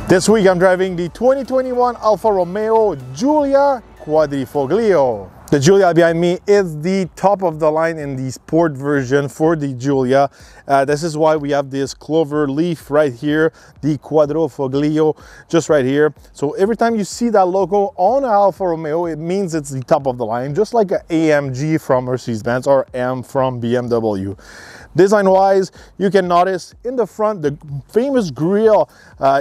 This week I'm driving the 2021 Alfa Romeo Giulia Quadrifoglio. The Giulia behind me is the top of the line in the sport version for the Giulia. This is why we have this clover leaf right here, the Quadrifoglio, just right here. So every time you see that logo on an Alfa Romeo, it means it's the top of the line, just like an AMG from Mercedes-Benz or M from BMW. Design-wise, you can notice in the front the famous grille.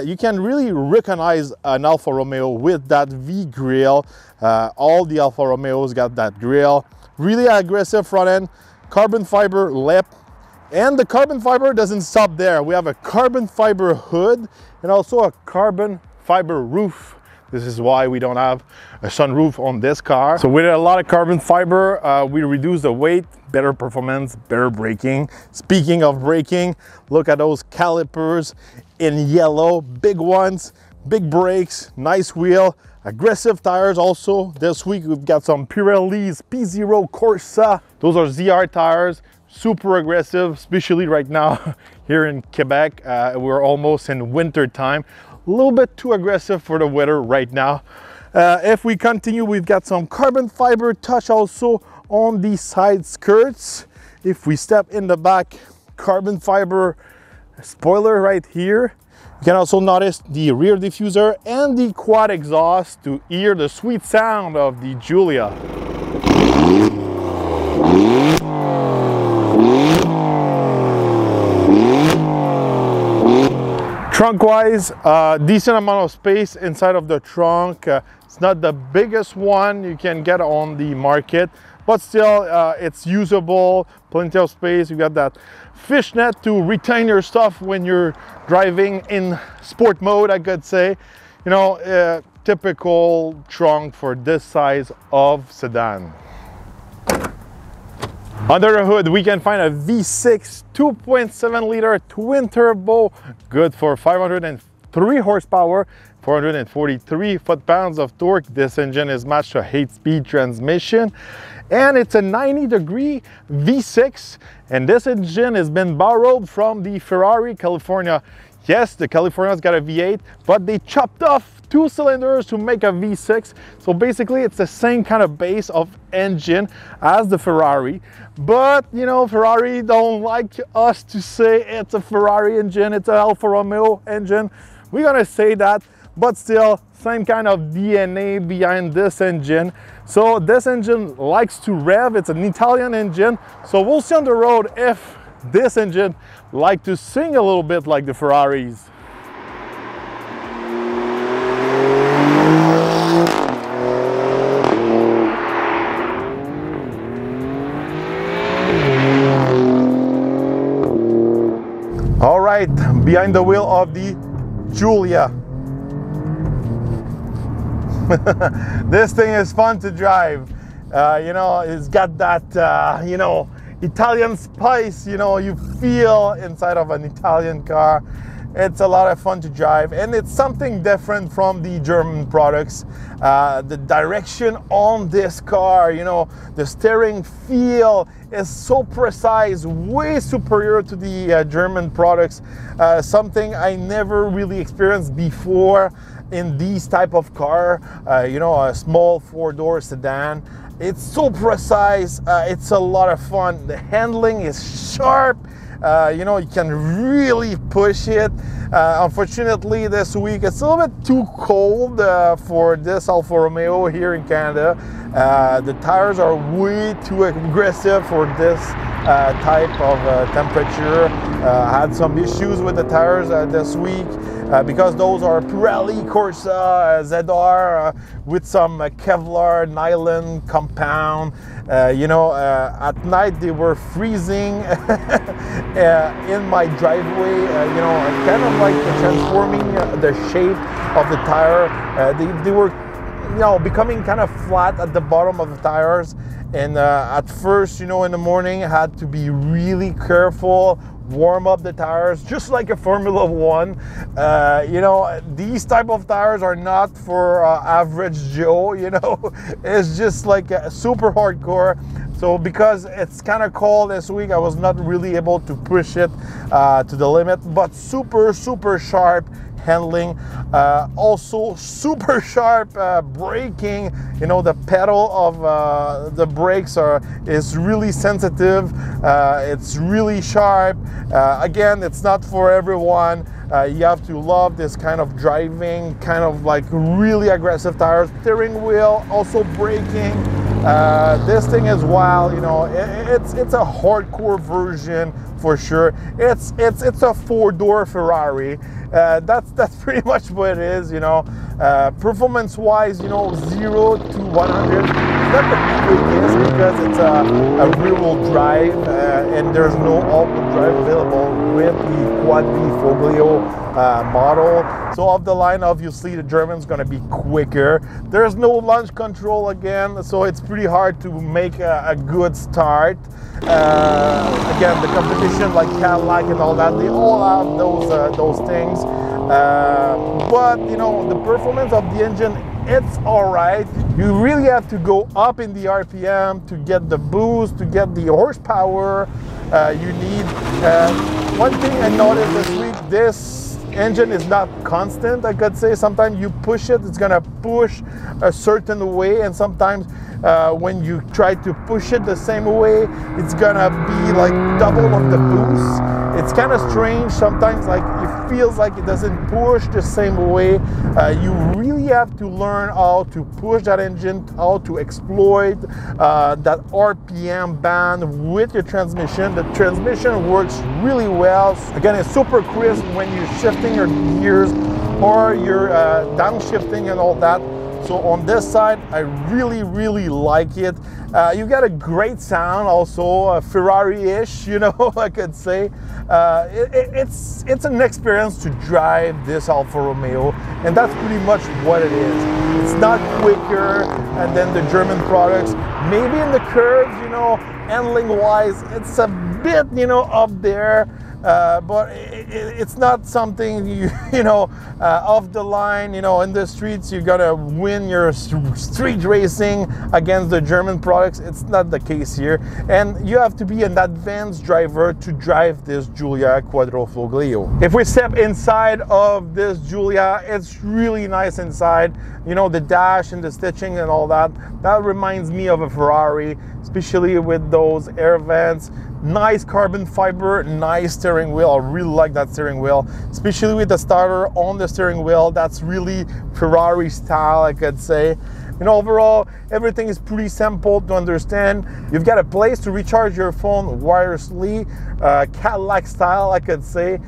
You can really recognize an Alfa Romeo with that V grille. All the Alfa Romeos got that grille. Really aggressive front end, carbon fiber lip, and the carbon fiber doesn't stop there. We have a carbon fiber hood and also a carbon fiber roof. This is why we don't have a sunroof on this car. So with a lot of carbon fiber, we reduce the weight, better performance, better braking. Speaking of braking, look at those calipers in yellow, big ones, big brakes, nice wheel, aggressive tires. Also this week we've got some Pirelli's P0 Corsa. Those are ZR tires, super aggressive, especially right now here in Quebec. We're almost in winter time. A little bit too aggressive for the weather right now. If we continue, we've got some carbon fiber touch also on the side skirts. If we step in the back, carbon fiber spoiler right here. You can also notice the rear diffuser and the quad exhaust to hear the sweet sound of the Giulia. Trunk wise, decent amount of space inside of the trunk. It's not the biggest one you can get on the market, but still it's usable, plenty of space. You got that fishnet to retain your stuff when you're driving in sport mode, I could say. You know, typical trunk for this size of sedan. Under the hood, we can find a V6 2.7 liter twin turbo, good for 503 horsepower, 443 foot-pounds of torque. This engine is matched to a 8-speed transmission, and it's a 90-degree V6. And this engine has been borrowed from the Ferrari California. Yes, the California's got a V8, but they chopped off 2 cylinders to make a V6. So basically it's the same kind of base of engine as the Ferrari, but you know, Ferrari don't like us to say it's a Ferrari engine, it's an Alfa Romeo engine. We're gonna say that, but still same kind of DNA behind this engine. So this engine likes to rev. It's an Italian engine, so we'll see on the road if this engine like to sing a little bit like the Ferraris. All right, behind the wheel of the Giulia. This thing is fun to drive. You know, it's got that, you know, Italian spice, you know, you feel inside of an Italian car. It's a lot of fun to drive, and it's something different from the German products. The direction on this car, you know, the steering feel is so precise, way superior to the German products. Something I never really experienced before in these type of car, you know, a small 4-door sedan. It's so precise, it's a lot of fun. The handling is sharp. You know, you can really push it. Unfortunately, this week it's a little bit too cold for this Alfa Romeo here in Canada. The tires are way too aggressive for this type of temperature. I had some issues with the tires this week because those are Pirelli Corsa ZR with some Kevlar nylon compound. You know, at night they were freezing in my driveway, you know, kind of like transforming the shape of the tire. They were, you know, becoming kind of flat at the bottom of the tires. And at first, you know, in the morning, I had to be really careful, warm up the tires, just like a Formula One. You know, these type of tires are not for average Joe, you know. It's just like super hardcore. So because it's kind of cold this week, I was not really able to push it to the limit, but super sharp. handling, also super sharp braking. You know, the pedal of the brakes is really sensitive. It's really sharp. Again, it's not for everyone. You have to love this kind of driving, kind of like really aggressive tires. Steering wheel, also braking. This thing as well, you know, it's a hardcore version for sure. It's a four-door Ferrari. That's pretty much what it is, you know. Performance-wise, you know, 0 to 100. It's not the quickest because it's a rear-wheel drive, and there's no all-wheel drive available with the Quadrifoglio model. So off the line, obviously, the German's going to be quicker. There's no launch control again, so it's pretty hard to make a good start. Again, the competition like Cadillac and all that, they all have those things. But you know, the performance of the engine, it's all right. You really have to go up in the RPM to get the boost, to get the horsepower you need. One thing I noticed this week, this engine is not constant, I could say. Sometimes you push it, it's gonna push a certain way, and sometimes when you try to push it the same way, it's gonna be like double of the boost. It's kind of strange. Sometimes like it feels like it doesn't push the same way. You really have to learn how to push that engine, how to exploit that RPM band with your transmission. The transmission works really well. Again, it's super crisp when you're shifting your gears or you're downshifting and all that. So on this side, I really like it. You got a great sound, also Ferrari-ish, you know, I could say. It's an experience to drive this Alfa Romeo, and that's pretty much what it is. It's not quicker than the German products. Maybe in the curves, you know, handling-wise, it's a bit, you know, up there. But it's not something you know off the line. You know, in the streets you gotta win your street racing against the German products. It's not the case here, and you have to be an advanced driver to drive this Giulia Quadrifoglio. If we step inside of this Giulia, it's really nice inside. You know, the dash and the stitching and all that. That reminds me of a Ferrari, especially with those air vents. Nice carbon fiber, nice steering wheel. I really like that steering wheel, especially with the starter on the steering wheel. That's really Ferrari style, I could say. You know, overall, everything is pretty simple to understand. You've got a place to recharge your phone wirelessly, Cadillac style, I could say.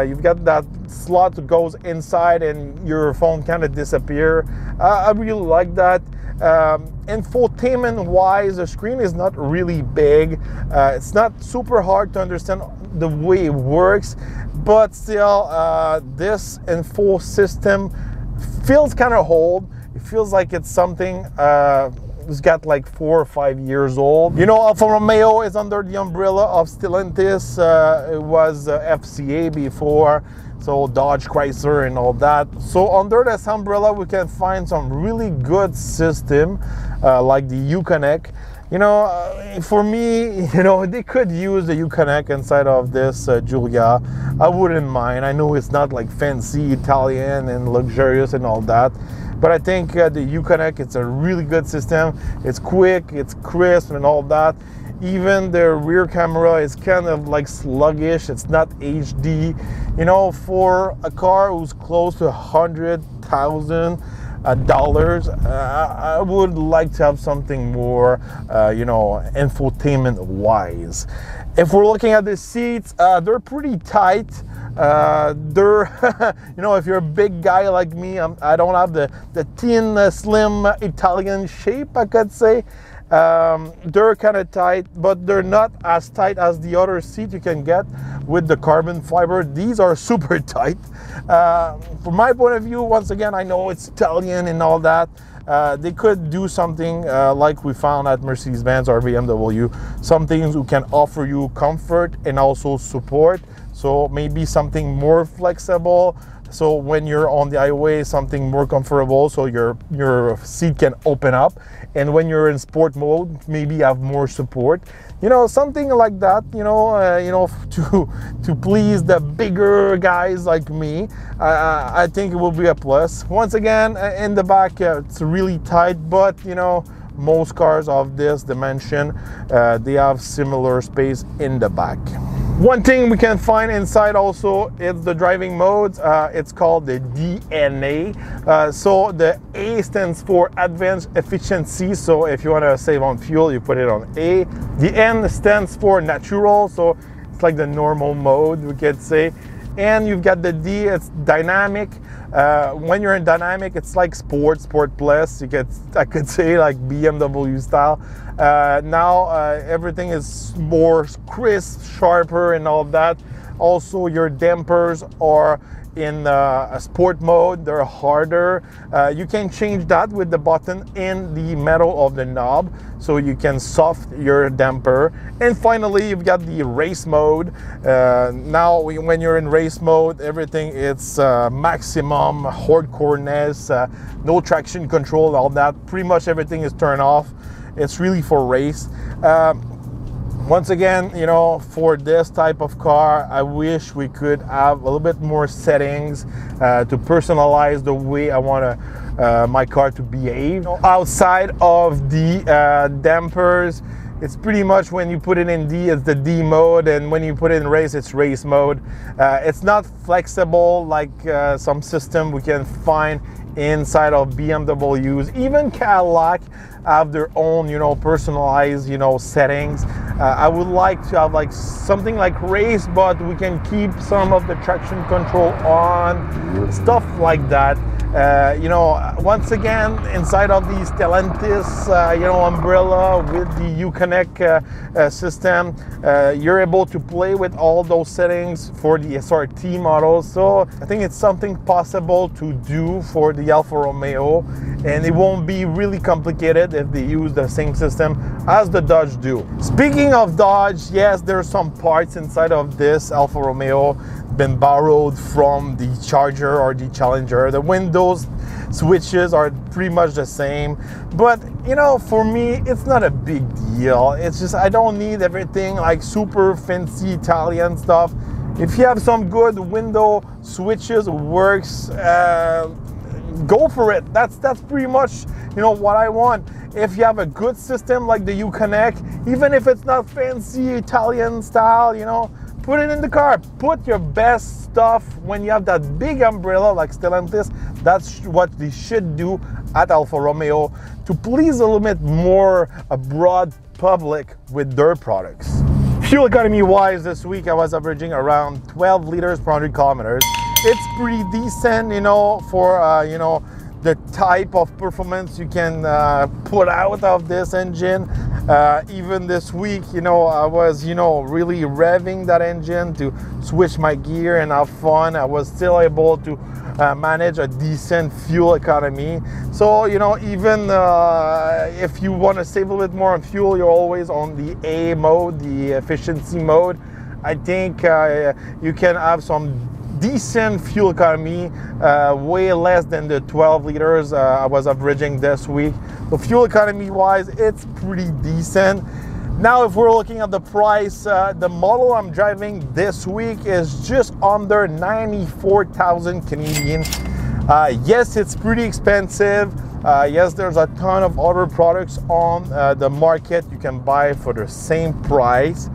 You've got that slot that goes inside and your phone kind of disappear. I really like that. Infotainment wise, the screen is not really big. It's not super hard to understand the way it works, but still this info system feels kind of old. It feels like it's something it's got like 4 or 5 years old. You know, Alfa Romeo is under the umbrella of Stellantis. It was FCA before, so Dodge, Chrysler and all that. So under this umbrella we can find some really good system like the Uconnect. You know, for me, you know, they could use the Uconnect inside of this Giulia. I wouldn't mind. I know it's not like fancy Italian and luxurious and all that, but I think the Uconnect, it's a really good system. It's quick, it's crisp and all that. Even the rear camera is kind of like sluggish. It's not HD. You know, for a car who's close to $100,000, I would like to have something more, you know, infotainment wise. If we're looking at the seats, they're pretty tight. They're, you know, if you're a big guy like me, I don't have the thin, slim Italian shape, I could say. They're kind of tight, but they're not as tight as the other seat you can get with the carbon fiber. These are super tight. From my point of view, once again, I know it's Italian and all that. They could do something like we found at Mercedes-Benz or BMW, some things who can offer you comfort and also support. So maybe something more flexible So when you're on the highway, something more comfortable, so your seat can open up. And when you're in sport mode, maybe you have more support. You know, something like that. To please the bigger guys like me, I think it will be a plus. Once again, in the back, it's really tight, but most cars of this dimension, they have similar space in the back. One thing we can find inside also is the driving modes. It's called the DNA. So the A stands for Advanced Efficiency. So if you want to save on fuel, you put it on A. The N stands for Natural. So it's like the normal mode, we could say. And you've got the D, it's Dynamic. When you're in Dynamic, it's like Sport Plus. I could say like BMW style. Now everything is more crisp, sharper and all that. Also your dampers are in a sport mode, they're harder. You can change that with the button in the middle of the knob, so you can soften your damper. And finally, you've got the race mode. Now when you're in race mode, everything it's maximum hardcoreness, no traction control, all that. Pretty much everything is turned off. It's really for race. Once again, for this type of car, I wish we could have a little bit more settings to personalize the way I want my car to behave. Outside of the dampers, it's pretty much when you put it in D, it's the D mode, and when you put it in race, it's race mode. It's not flexible like some system we can find inside of BMWs. Even Cadillac have their own, personalized, settings. I would like to have like something like race, but we can keep some of the traction control on, stuff like that. Once again, inside of the Stellantis, umbrella with the Uconnect system, you're able to play with all those settings for the SRT model. So I think it's something possible to do for the Alfa Romeo, and it won't be really complicated if they use the same system as the Dodge do. Speaking of Dodge, yes, there are some parts inside of this Alfa Romeo been borrowed from the Charger or the Challenger. The windows switches are pretty much the same, but for me it's not a big deal. It's just I don't need everything like super fancy Italian stuff. If you have some good window switches, works, go for it. That's pretty much what I want. If you have a good system like the Uconnect, even if it's not fancy Italian style, put it in the car. Put your best stuff when you have that big umbrella like Stellantis. That's what they should do at Alfa Romeo to please a little bit more a broad public with their products. Fuel economy wise, this week I was averaging around 12 liters per 100 kilometers. It's pretty decent, for the type of performance you can put out of this engine. Even this week, I was, really revving that engine to switch my gear and have fun. I was still able to manage a decent fuel economy. So, even if you want to save a little bit more on fuel, you're always on the A mode, the efficiency mode. I think you can have some decent fuel economy, way less than the 12 liters I was averaging this week. So fuel economy wise, it's pretty decent. Now if we're looking at the price, the model I'm driving this week is just under 94,000 Canadian. Yes, it's pretty expensive. Yes, there's a ton of other products on the market you can buy for the same price.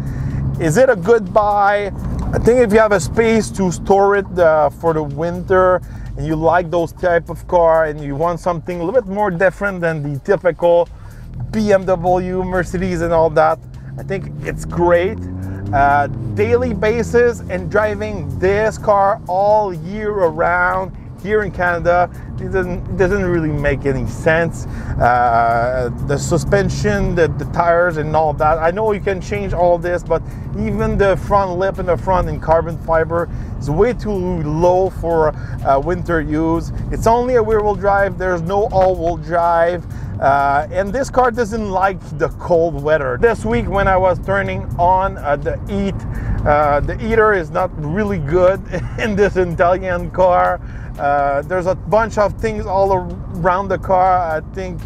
Is it a good buy? I think if you have a space to store it for the winter and you like those type of car and you want something a little bit more different than the typical BMW, Mercedes and all that, I think it's great. Daily basis and driving this car all year around here in Canada, it doesn't really make any sense. The suspension, the tires and all that, I know you can change all this, but even the front lip in the front in carbon fiber is way too low for winter use. It's only a rear-wheel drive, there's no all-wheel drive. And this car doesn't like the cold weather. This week when I was turning on the heater is not really good in this Italian car. There's a bunch of things all around the car. I think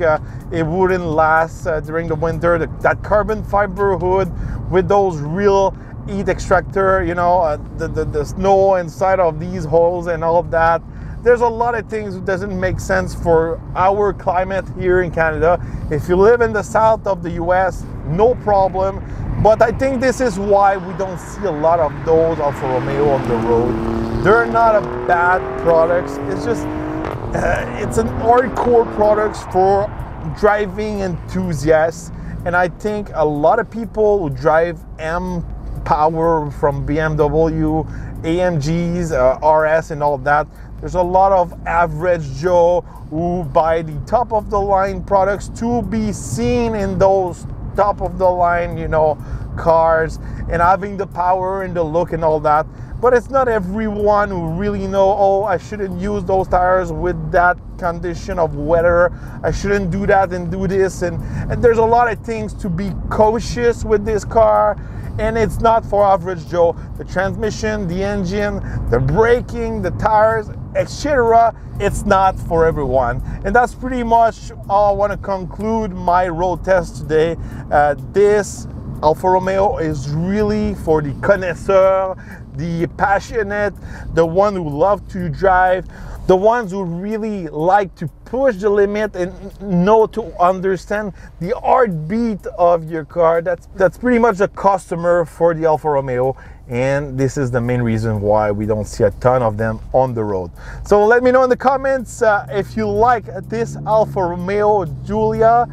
it wouldn't last during the winter. That carbon fiber hood with those real heat extractor, you know, the snow inside of these holes and all of that. There's a lot of things that doesn't make sense for our climate here in Canada. If you live in the south of the US, no problem. But I think this is why we don't see a lot of those Alfa Romeo on the road. They're not a bad products. It's just, it's an hardcore products for driving enthusiasts. And I think a lot of people who drive M Power from BMW, AMGs, RS and all that, there's a lot of average Joe who buy the top of the line products to be seen in those top of the line, you know, cars and having the power and the look and all that. But it's not everyone who really know, oh, I shouldn't use those tires with that condition of weather. I shouldn't do that and do this. And there's a lot of things to be cautious with this car. And it's not for average Joe. The transmission, the engine, the braking, the tires, etc. It's not for everyone. And that's pretty much all I want to conclude my road test today. This Alfa Romeo is really for the connoisseur, the passionate, the one who love to drive, the ones who really like to push the limit and know to understand the heartbeat of your car. That's pretty much the customer for the Alfa Romeo, and this is the main reason why we don't see a ton of them on the road. So let me know in the comments if you like this Alfa Romeo Giulia.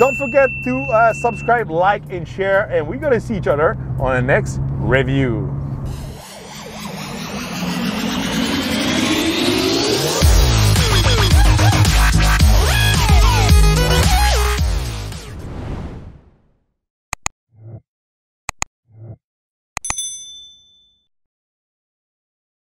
Don't forget to subscribe, like, and share, and we're gonna see each other on the next review.